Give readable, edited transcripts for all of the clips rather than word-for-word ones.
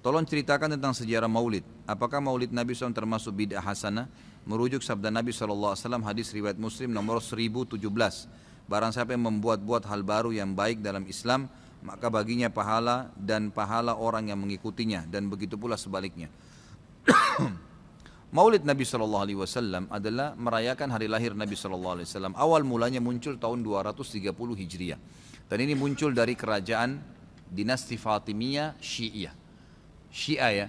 Tolong ceritakan tentang sejarah maulid. Apakah maulid Nabi SAW termasuk bid'ah hasanah? Merujuk sabda Nabi SAW, hadis riwayat Muslim nomor 1017. Barang siapa yang membuat-buat hal baru yang baik dalam Islam, maka baginya pahala dan pahala orang yang mengikutinya, dan begitu pula sebaliknya. Maulid Nabi SAW adalah merayakan hari lahir Nabi SAW. Awal mulanya muncul tahun 230 Hijriah. Dan ini muncul dari kerajaan dinasti Fatimiyah Syiah. Syiah ya,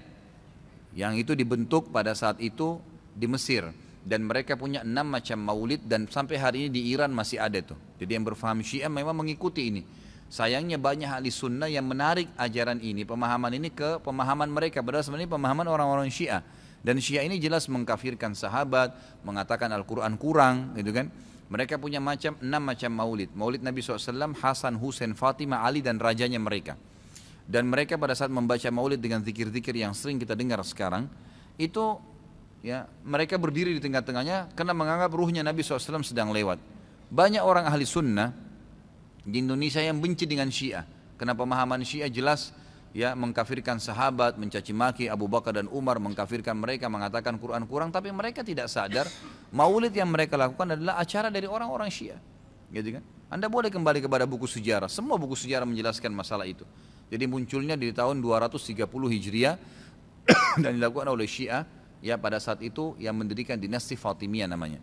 yang itu dibentuk pada saat itu di Mesir. Dan mereka punya 6 macam maulid, dan sampai hari ini di Iran masih ada tuh. Jadi yang berfaham Syiah memang mengikuti ini. Sayangnya banyak ahli sunnah yang menarik ajaran ini, pemahaman ini ke pemahaman mereka, padahal sebenarnya pemahaman orang-orang Syiah. Dan Syiah ini jelas mengkafirkan sahabat, mengatakan Al-Quran kurang, gitu kan. Mereka punya 6 macam maulid. Maulid Nabi SAW, Hasan, Husain, Fatimah, Ali, dan rajanya mereka. Dan mereka pada saat membaca maulid dengan zikir-zikir yang sering kita dengar sekarang, itu ya mereka berdiri di tengah-tengahnya karena menganggap ruhnya Nabi SAW sedang lewat. Banyak orang ahli sunnah di Indonesia yang benci dengan Syiah, karena pemahaman Syiah jelas ya mengkafirkan sahabat, mencaci maki Abu Bakar dan Umar, mengkafirkan mereka, mengatakan Quran kurang, tapi mereka tidak sadar maulid yang mereka lakukan adalah acara dari orang-orang Syiah, gitu kan? Anda boleh kembali kepada buku sejarah, semua buku sejarah menjelaskan masalah itu. Jadi munculnya di tahun 230 Hijriah dan dilakukan oleh Syiah ya pada saat itu yang mendirikan dinasti Fatimiyah namanya.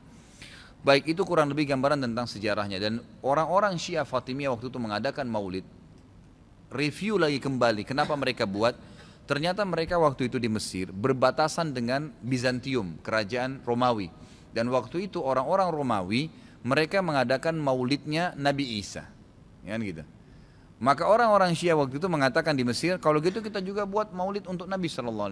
Baik, itu kurang lebih gambaran tentang sejarahnya. Dan orang-orang Syiah Fatimiyah waktu itu mengadakan maulid. Review lagi kembali kenapa mereka buat. Ternyata mereka waktu itu di Mesir berbatasan dengan Bizantium, kerajaan Romawi. Dan waktu itu orang-orang Romawi mereka mengadakan maulidnya Nabi Isa, kan gitu. Maka orang-orang Syiah waktu itu mengatakan di Mesir, kalau gitu kita juga buat maulid untuk Nabi SAW.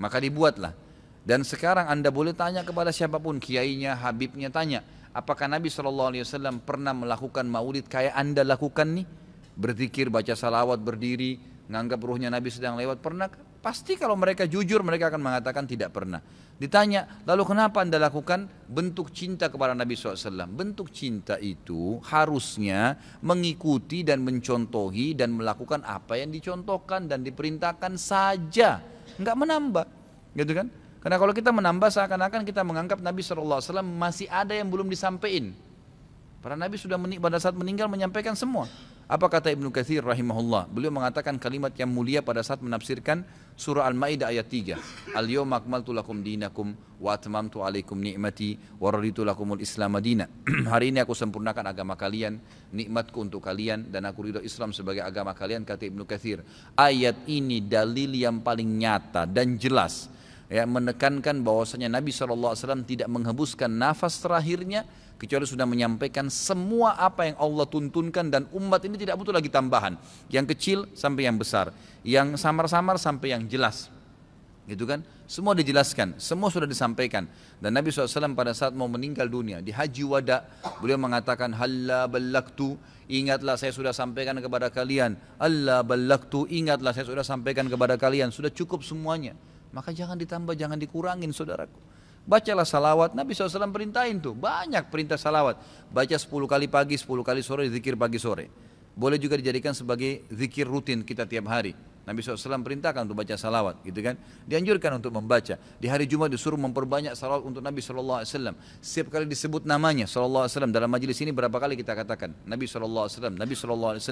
Maka dibuatlah. Dan sekarang Anda boleh tanya kepada siapapun, kiainya, habibnya, tanya, apakah Nabi SAW pernah melakukan maulid kayak Anda lakukan nih? Berzikir, baca salawat, berdiri, menganggap ruhnya Nabi sedang lewat, pernah? Pasti kalau mereka jujur mereka akan mengatakan tidak pernah. Ditanya, lalu kenapa Anda lakukan? Bentuk cinta kepada Nabi SAW. Bentuk cinta itu harusnya mengikuti dan mencontohi dan melakukan apa yang dicontohkan dan diperintahkan saja, enggak menambah, gitu kan? Karena kalau kita menambah seakan-akan kita menganggap Nabi SAW masih ada yang belum disampaikan. Para Nabi sudah pada saat meninggal menyampaikan semua. Apa kata Ibnu Katsir rahimahullah? Beliau mengatakan kalimat yang mulia pada saat menafsirkan surah Al-Maidah ayat 3. Al-yawma akmaltu lakum dinakum wa atmamtu alaikum ni'mati wa raditu lakumul Islam madina. Hari ini aku sempurnakan agama kalian, nikmatku untuk kalian, dan aku ridho Islam sebagai agama kalian, kata Ibnu Katsir. Ayat ini dalil yang paling nyata dan jelas ya, menekankan bahwasanya Nabi SAW tidak menghembuskan nafas terakhirnya kecuali sudah menyampaikan semua apa yang Allah tuntunkan, dan umat ini tidak butuh lagi tambahan, yang kecil sampai yang besar, yang samar-samar sampai yang jelas, gitu kan? Semua dijelaskan, semua sudah disampaikan. Dan Nabi SAW pada saat mau meninggal dunia di Haji Wada, beliau mengatakan halla ballagtu, ingatlah saya sudah sampaikan kepada kalian. Allah ballagtu, ingatlah saya sudah sampaikan kepada kalian. Sudah cukup semuanya, maka jangan ditambah, jangan dikurangin saudaraku. Bacalah salawat, Nabi SAW perintahin tuh, banyak perintah salawat. Baca 10 kali pagi, 10 kali sore, zikir pagi sore. Boleh juga dijadikan sebagai zikir rutin kita tiap hari. Nabi SAW perintahkan untuk baca salawat, gitu kan. Dianjurkan untuk membaca. Di hari Jumat disuruh memperbanyak salawat untuk Nabi SAW. Setiap kali disebut namanya SAW, dalam majelis ini berapa kali kita katakan Nabi SAW, Nabi SAW.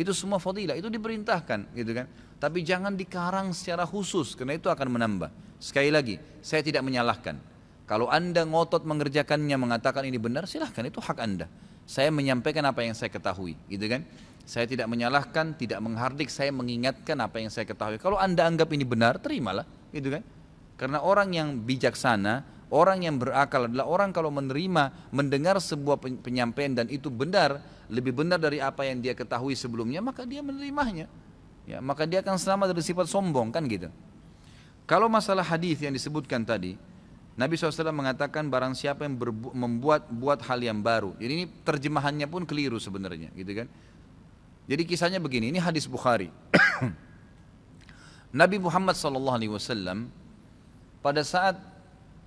Itu semua fadilah, itu diperintahkan, gitu kan. Tapi jangan dikarang secara khusus, karena itu akan menambah. Sekali lagi, saya tidak menyalahkan. Kalau Anda ngotot mengerjakannya, mengatakan ini benar, silahkan, itu hak Anda. Saya menyampaikan apa yang saya ketahui, gitu kan. Saya tidak menyalahkan, tidak menghardik, saya mengingatkan apa yang saya ketahui. Kalau Anda anggap ini benar, terimalah, gitu kan. Karena orang yang bijaksana, orang yang berakal adalah orang kalau menerima, mendengar sebuah penyampaian dan itu benar, lebih benar dari apa yang dia ketahui sebelumnya, maka dia menerimanya. Ya, maka dia akan selamat dari sifat sombong, kan gitu. Kalau masalah hadis yang disebutkan tadi, Nabi SAW mengatakan barang siapa yang membuat hal yang baru. Jadi ini terjemahannya pun keliru sebenarnya, gitu kan. Jadi kisahnya begini, ini hadis Bukhari. Nabi Muhammad SAW pada saat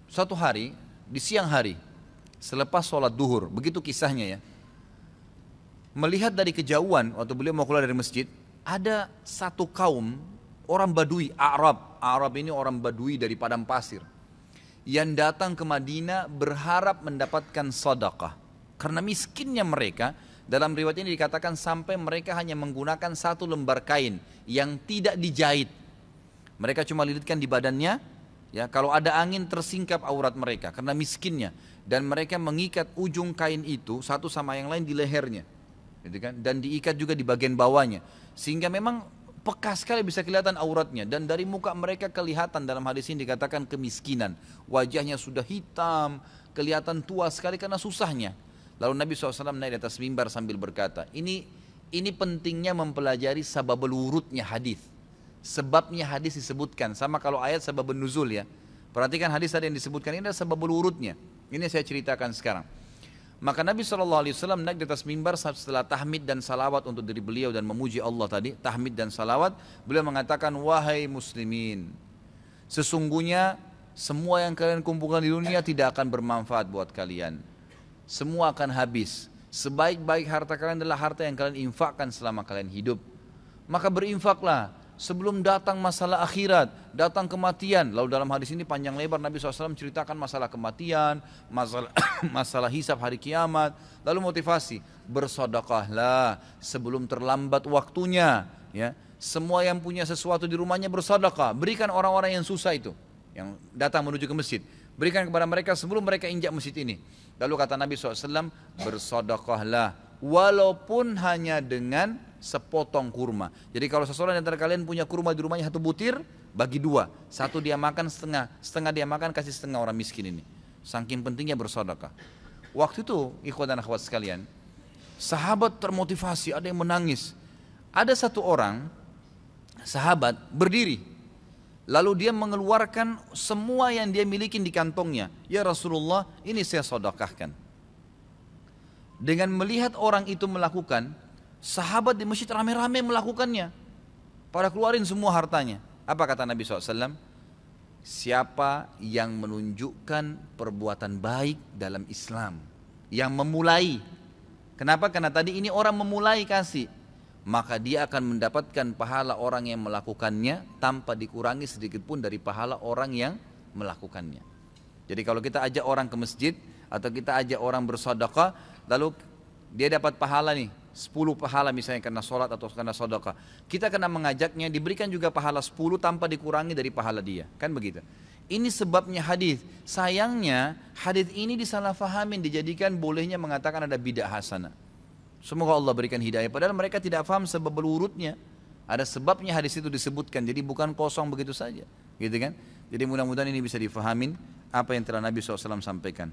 suatu hari di siang hari selepas sholat duhur, begitu kisahnya ya, melihat dari kejauhan waktu beliau mau keluar dari masjid, ada satu kaum Orang Badui, Arab. Arab ini orang Badui dari padang pasir. Yang datang ke Madinah berharap mendapatkan sedekah. Karena miskinnya mereka, dalam riwayat ini dikatakan sampai mereka hanya menggunakan satu lembar kain yang tidak dijahit. Mereka cuma lilitkan di badannya, ya, kalau ada angin tersingkap aurat mereka karena miskinnya. Dan mereka mengikat ujung kain itu satu sama yang lain di lehernya, gitu kan? Dan diikat juga di bagian bawahnya. Sehingga memang peka sekali bisa kelihatan auratnya. Dan dari muka mereka kelihatan, dalam hadis ini dikatakan kemiskinan. Wajahnya sudah hitam, kelihatan tua sekali karena susahnya. Lalu Nabi SAW naik di atas mimbar sambil berkata, ini pentingnya mempelajari sababul wurudnya hadis. Sebabnya hadis disebutkan, sama kalau ayat sababun nuzul ya. Perhatikan hadis tadi yang disebutkan, ini adalah sababul wurudnya. Ini saya ceritakan sekarang. Maka Nabi SAW naik di atas mimbar setelah tahmid dan salawat untuk diri beliau dan memuji Allah tadi, tahmid dan salawat, beliau mengatakan, wahai muslimin, sesungguhnya semua yang kalian kumpulkan di dunia tidak akan bermanfaat buat kalian. Semua akan habis. Sebaik-baik harta kalian adalah harta yang kalian infakkan selama kalian hidup. Maka berinfaklah sebelum datang masalah akhirat, datang kematian. Lalu dalam hadis ini panjang lebar Nabi SAW ceritakan masalah kematian, masalah hisab hari kiamat. Lalu motivasi, bersedekahlah sebelum terlambat waktunya. Ya, semua yang punya sesuatu di rumahnya bersedekah. Berikan orang-orang yang susah itu, yang datang menuju ke masjid. Berikan kepada mereka sebelum mereka injak masjid ini. Lalu kata Nabi SAW, bersedekahlah walaupun hanya dengan sepotong kurma. Jadi kalau seseorang antara kalian punya kurma di rumahnya satu butir, bagi dua. Satu dia makan setengah, setengah dia makan, kasih setengah orang miskin ini. Saking pentingnya bersedekah. Waktu itu, ikhwan dan akhwat sekalian, sahabat termotivasi, ada yang menangis. Ada satu orang, sahabat berdiri. Lalu dia mengeluarkan semua yang dia miliki di kantongnya. Ya Rasulullah, ini saya sedekahkan. Dengan melihat orang itu melakukan, sahabat di masjid rame-rame melakukannya. Pada keluarin semua hartanya. Apa kata Nabi SAW? Siapa yang menunjukkan perbuatan baik dalam Islam, yang memulai. Kenapa? Karena tadi ini orang memulai kasih. Maka dia akan mendapatkan pahala orang yang melakukannya tanpa dikurangi sedikit pun dari pahala orang yang melakukannya. Jadi kalau kita ajak orang ke masjid atau kita ajak orang bersedekah, lalu dia dapat pahala nih, 10 pahala misalnya karena sholat atau karena sedekah. Kita kena mengajaknya, diberikan juga pahala 10 tanpa dikurangi dari pahala dia. Kan begitu. Ini sebabnya hadis. Sayangnya hadis ini disalahfahamin, dijadikan bolehnya mengatakan ada bidah hasanah. Semoga Allah berikan hidayah. Padahal mereka tidak faham sebab urutnya. Ada sebabnya hadis itu disebutkan. Jadi bukan kosong begitu saja, gitu kan? Jadi mudah-mudahan ini bisa difahamin apa yang telah Nabi SAW sampaikan.